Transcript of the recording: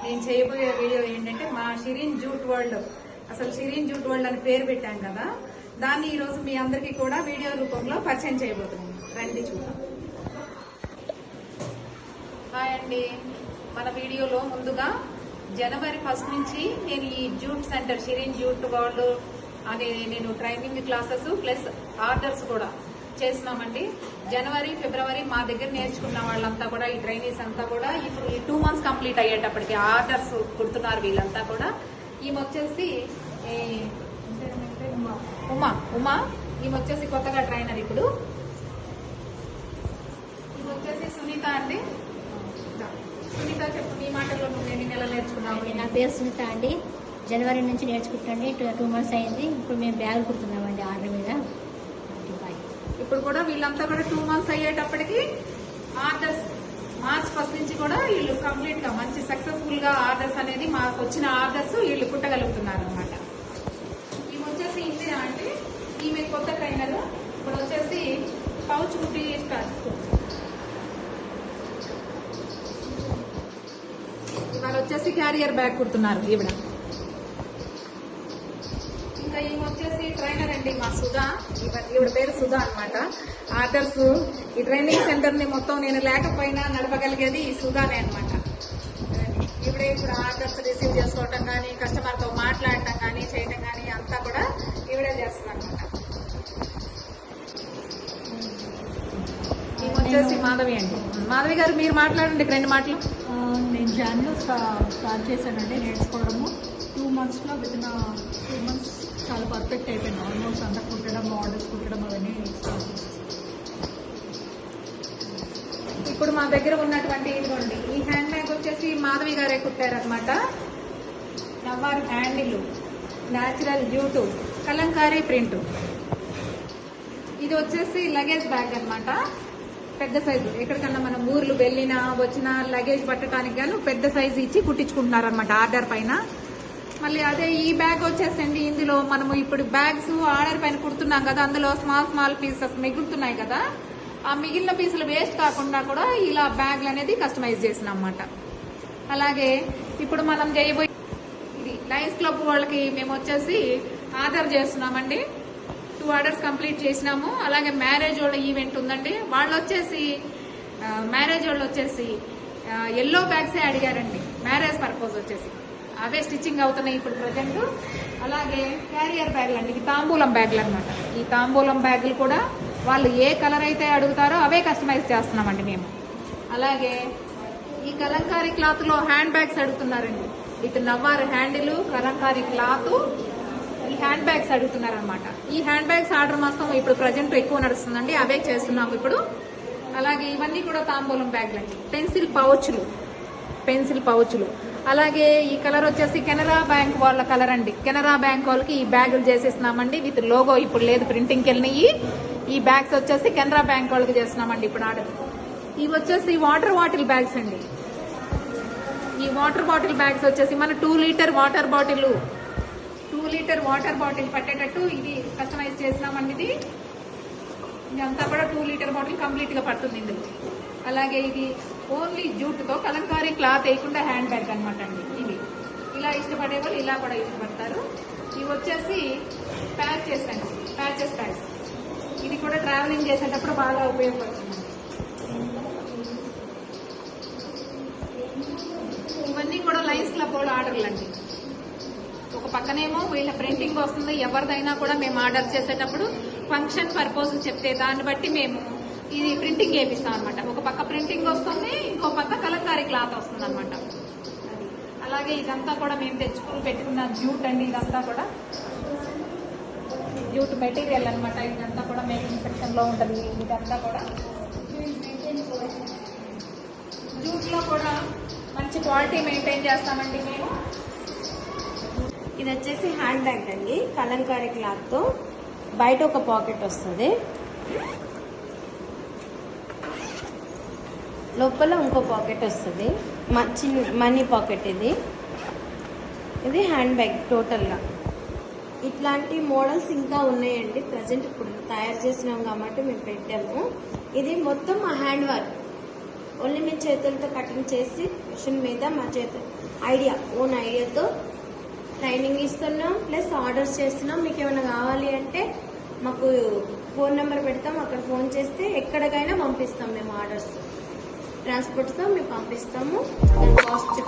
నేను చేయబోయే వీడియో ఏంటంటే మా షిరీన్ జూట్ వరల్డ్, అసలు షిరీన్ జూట్ వరల్డ్ అని పేరు పెట్టాం కదా, దాన్ని ఈ రోజు మీ అందరికీ కూడా వీడియో రూపంలో పరిచయం చేయబోతున్నాం. రండి చూద్దాం. హాయ్ అండి. మన వీడియోలో ముందుగా జనవరి 1 నుంచి నేను ఈ jute centre Shireen jute world అనే నేను ట్రైనింగ్ క్లాసెస్ ప్లస్ ఆర్డర్స్ కూడా చేస్తున్నామండి. జనవరి ఫిబ్రవరి మా దగ్గర నేర్చుకున్న వాళ్ళంతా కూడా, ఈ ట్రైనీస్ అంతా కూడా ఇప్పుడు ఈ 2 months కంప్లీట్ అయ్యేటప్పటికి ఆర్డర్స్ కుడుతున్నారు వీళ్ళంతా కూడా. ఈమె వచ్చేసి ఉమా ఈమె వచ్చేసి కొత్తగా ట్రైనర్. ఇప్పుడు ఈమె వచ్చేసి సునీత అండి. సునీత చెప్పు, నీ మాటల్లో నువ్వు ఎన్ని నెలలు నేర్చుకున్నావు? నా పేరు సునీత అండి. జనవరి నుంచి నేర్చుకుంటాండి. 2 months అయింది. ఇప్పుడు మేము బ్యాగ్ కుడుతున్నామండి ఆర్డర్ మీద. ఇప్పుడు కూడా వీళ్ళంతా కూడా 2 months అయ్యేటప్పటికి ఆర్డర్స్ మార్చ్ 1 నుంచి కూడా వీళ్ళు కంప్లీట్ గా మంచి సక్సెస్ఫుల్ గా ఆర్డర్స్ అనేది మాకు వచ్చిన ఆర్డర్స్ వీళ్ళు కుట్టగలుగుతున్నారు అనమాట. ఈమె వచ్చేసి ఇందిరా అంటే ఈమె కొత్త ట్రైనర్. ఇప్పుడు వచ్చేసి పౌచ్ కుట్టి ఇవాళ వచ్చేసి క్యారియర్ బ్యాగ్ కుడుతున్నారు ఈవిడ. ఇంకా ఈమె వచ్చేసి ట్రైనర్ అండి మా సుధా. ఈవిడ పేరు సుధా అనమాట. ఆర్డర్స్ ఈ ట్రైనింగ్ సెంటర్ ని మొత్తం నేను లేకపోయినా నడపగలిగేది ఈ సుధానే అనమాట. ఈవిడే ఇప్పుడు ఆర్డర్స్ రిసీవ్ చేసుకోవటం కానీ, కస్టమర్ తో మాట్లాడటం కానీ, చేయటం కానీ అంతా కూడా ఈవిడే చేస్తుంది అనమాట. ఈమె వచ్చేసి మాధవి అండి. మాధవి గారు మీరు మాట్లాడండి 2 మాటలు. నేను జాన్లో స్టార్ట్ చేశానండి నేర్చుకోవడము. 2 monthsలో విత్ 2 months చాలా పర్ఫెక్ట్ అయిపోయింది. ఆల్మోస్ట్ అంతా కుట్టడం, ఆర్డర్స్ కుట్టడం అవన్నీ స్టార్ట్ చేశాను. ఇప్పుడు మా దగ్గర ఉన్నటువంటి ఇదిగోండి ఈ హ్యాండ్ బ్యాగ్ వచ్చేసి మాధవి గారే కుట్టారనమాట. నవ్వారు handle, natural jute, Kalamkari print. ఇది వచ్చేసి లగేజ్ బ్యాగ్ అనమాట. పెద్ద సైజు, ఎక్కడికన్నా మనం ఊర్లు వెళ్ళినా వచ్చినా లగేజ్ పట్టడానికి గాను పెద్ద సైజు ఇచ్చి కుట్టించుకుంటున్నారు అనమాట ఆర్డర్ పైన. మళ్ళీ అదే ఈ బ్యాగ్ వచ్చేసండి, ఇందులో మనము ఇప్పుడు బ్యాగ్స్ ఆర్డర్ పైన కుడుతున్నాం కదా, అందులో స్మాల్ పీసెస్ మిగులుతున్నాయి కదా, ఆ మిగిలిన పీసులు వేస్ట్ కాకుండా కూడా ఇలా బ్యాగ్లు అనేది కస్టమైజ్ చేసినాం అన్నమాట. అలాగే ఇప్పుడు మనం చేయబోయే ఇది లయన్స్ క్లబ్ వాళ్ళకి మేము వచ్చేసి ఆర్డర్ చేస్తున్నామండి. 2 ఆర్డర్స్ కంప్లీట్ చేసినాము. అలాగే మ్యారేజ్ వాళ్ళ ఈవెంట్ ఉందండి. వాళ్ళు వచ్చేసి మ్యారేజ్ వాళ్ళు వచ్చేసి ఎల్లో బ్యాగ్సే అడిగారండి. మ్యారేజ్ పర్పస్ వచ్చేసి అవే స్టిచ్చింగ్ అవుతున్నాయి ఇప్పుడు ప్రజెంట్. అలాగే క్యారియర్ బ్యాగులు అండి, ఇవి తాంబూలం బ్యాగులు అనమాట. ఈ తాంబూలం బ్యాగులు కూడా వాళ్ళు ఏ కలర్ అయితే అడుగుతారో అవే కస్టమైజ్ చేస్తున్నామండి మేము. అలాగే ఈ కలంకారీ క్లాత్ లో హ్యాండ్ బ్యాగ్స్ అడుగుతున్నారండి. ఇటు నవ్వారు హ్యాండిల్, కలంకారీ క్లాత్, ఈ హ్యాండ్ బ్యాగ్స్ అడుగుతున్నారు అనమాట. ఈ హ్యాండ్ బ్యాగ్స్ ఆర్డర్ మాత్రం ఇప్పుడు ప్రజెంట్ ఎక్కువ నడుస్తుందండి, అవే చేస్తున్నాము ఇప్పుడు. అలాగే ఇవన్నీ కూడా తాంబూలం బ్యాగ్లు అండి. పెన్సిల్ పౌచ్లు. అలాగే ఈ కలర్ వచ్చేసి కెనరా బ్యాంక్ వాళ్ళ కలర్ అండి. కెనరా బ్యాంక్ వాళ్ళకి ఈ బ్యాగులు చేసేస్తున్నామండి విత్ లోగో. ఇప్పుడు లేదు, ప్రింటింగ్కి వెళ్ళినాయి. ఈ బ్యాగ్స్ వచ్చేసి కెనరా బ్యాంక్ వాళ్ళకి చేస్తున్నామండి ఇప్పుడు ఆర్డర్. ఇవి వచ్చేసి వాటర్ బాటిల్ బ్యాగ్స్ అండి. ఈ వాటర్ బాటిల్ బ్యాగ్స్ వచ్చేసి మన 2 లీటర్ వాటర్ బాటిల్ పట్టేటట్టు ఇది కస్టమైజ్ చేసినామండి. ఇది అంతా కూడా 2 లీటర్ బాటిల్ కంప్లీట్ గా పడుతుంది ఇందులో. అలాగే ఇది ఓన్లీ జూట్తో కలంకారీ క్లాత్ వేయకుండా హ్యాండ్ బ్యాగ్ అనమాట అండి. ఇవి ఇలా ఇష్టపడే వాళ్ళు ఇలా కూడా ఇష్టపడతారు. ఇవి వచ్చేసి ప్యాచెస్ బ్యాగ్స్. ఇది కూడా ట్రావెలింగ్ చేసేటప్పుడు బాగా ఉపయోగపడుతుంది. ఇవన్నీ కూడా లయన్స్ క్లబ్ వాళ్ళు ఆర్డర్లు అండి. ఒక పక్కనేమో వీళ్ళ ప్రింటింగ్ వస్తుంది. ఎవరిదైనా కూడా మేము ఆర్డర్ చేసేటప్పుడు ఫంక్షన్ పర్పస్ చెప్తే దాన్ని బట్టి మేము ఇది ప్రింటింగ్ చేపిస్తాం అనమాట. ఒక పక్క ప్రింటింగ్ వస్తుంది, ఇంకో పక్క కలంకారీ క్లాత్ వస్తుంది అనమాట. అలాగే ఇదంతా కూడా మేము తెచ్చుకుని పెట్టుకున్న జూట్ అండి. ఇదంతా కూడా జూట్ మెటీరియల్ అనమాట. ఇదంతా కూడా మేకింగ్ సెక్షన్ లో ఉంటుంది. ఇదంతా కూడా జూట్ లో కూడా మంచి క్వాలిటీ మెయింటైన్ చేస్తామండి మేము. ఇది వచ్చేసి హ్యాండ్ బ్యాగ్ అండి, కలంకారీ క్లాత్ తో. బయట ఒక పాకెట్ వస్తుంది, లోపల ఇంకో పాకెట్ వస్తుంది, మనీ పాకెట్. ఇది హ్యాండ్ బ్యాగ్ టోటల్గా. ఇట్లాంటి మోడల్స్ ఇంకా ఉన్నాయండి. ప్రజెంట్ ఇప్పుడు తయారు చేసినాం కాబట్టి మేము పెట్టాము. ఇది మొత్తం హ్యాండ్ వర్క్. ఓన్లీ మేము చేతులతో కటింగ్ చేసి మిషన్ మీద మా ఓన్ ఐడియాతో ట్రైనింగ్ ఇస్తున్నాం, ప్లస్ ఆర్డర్స్ చేస్తున్నాం. మీకు ఏమైనా కావాలి అంటే మాకు ఫోన్ నెంబర్ పెడతాం, అక్కడ ఫోన్ చేస్తే ఎక్కడికైనా పంపిస్తాం మేము ఆర్డర్స్. ట్రాన్స్పోర్ట్తో మేము పంపిస్తాము. దాని కాస్ట్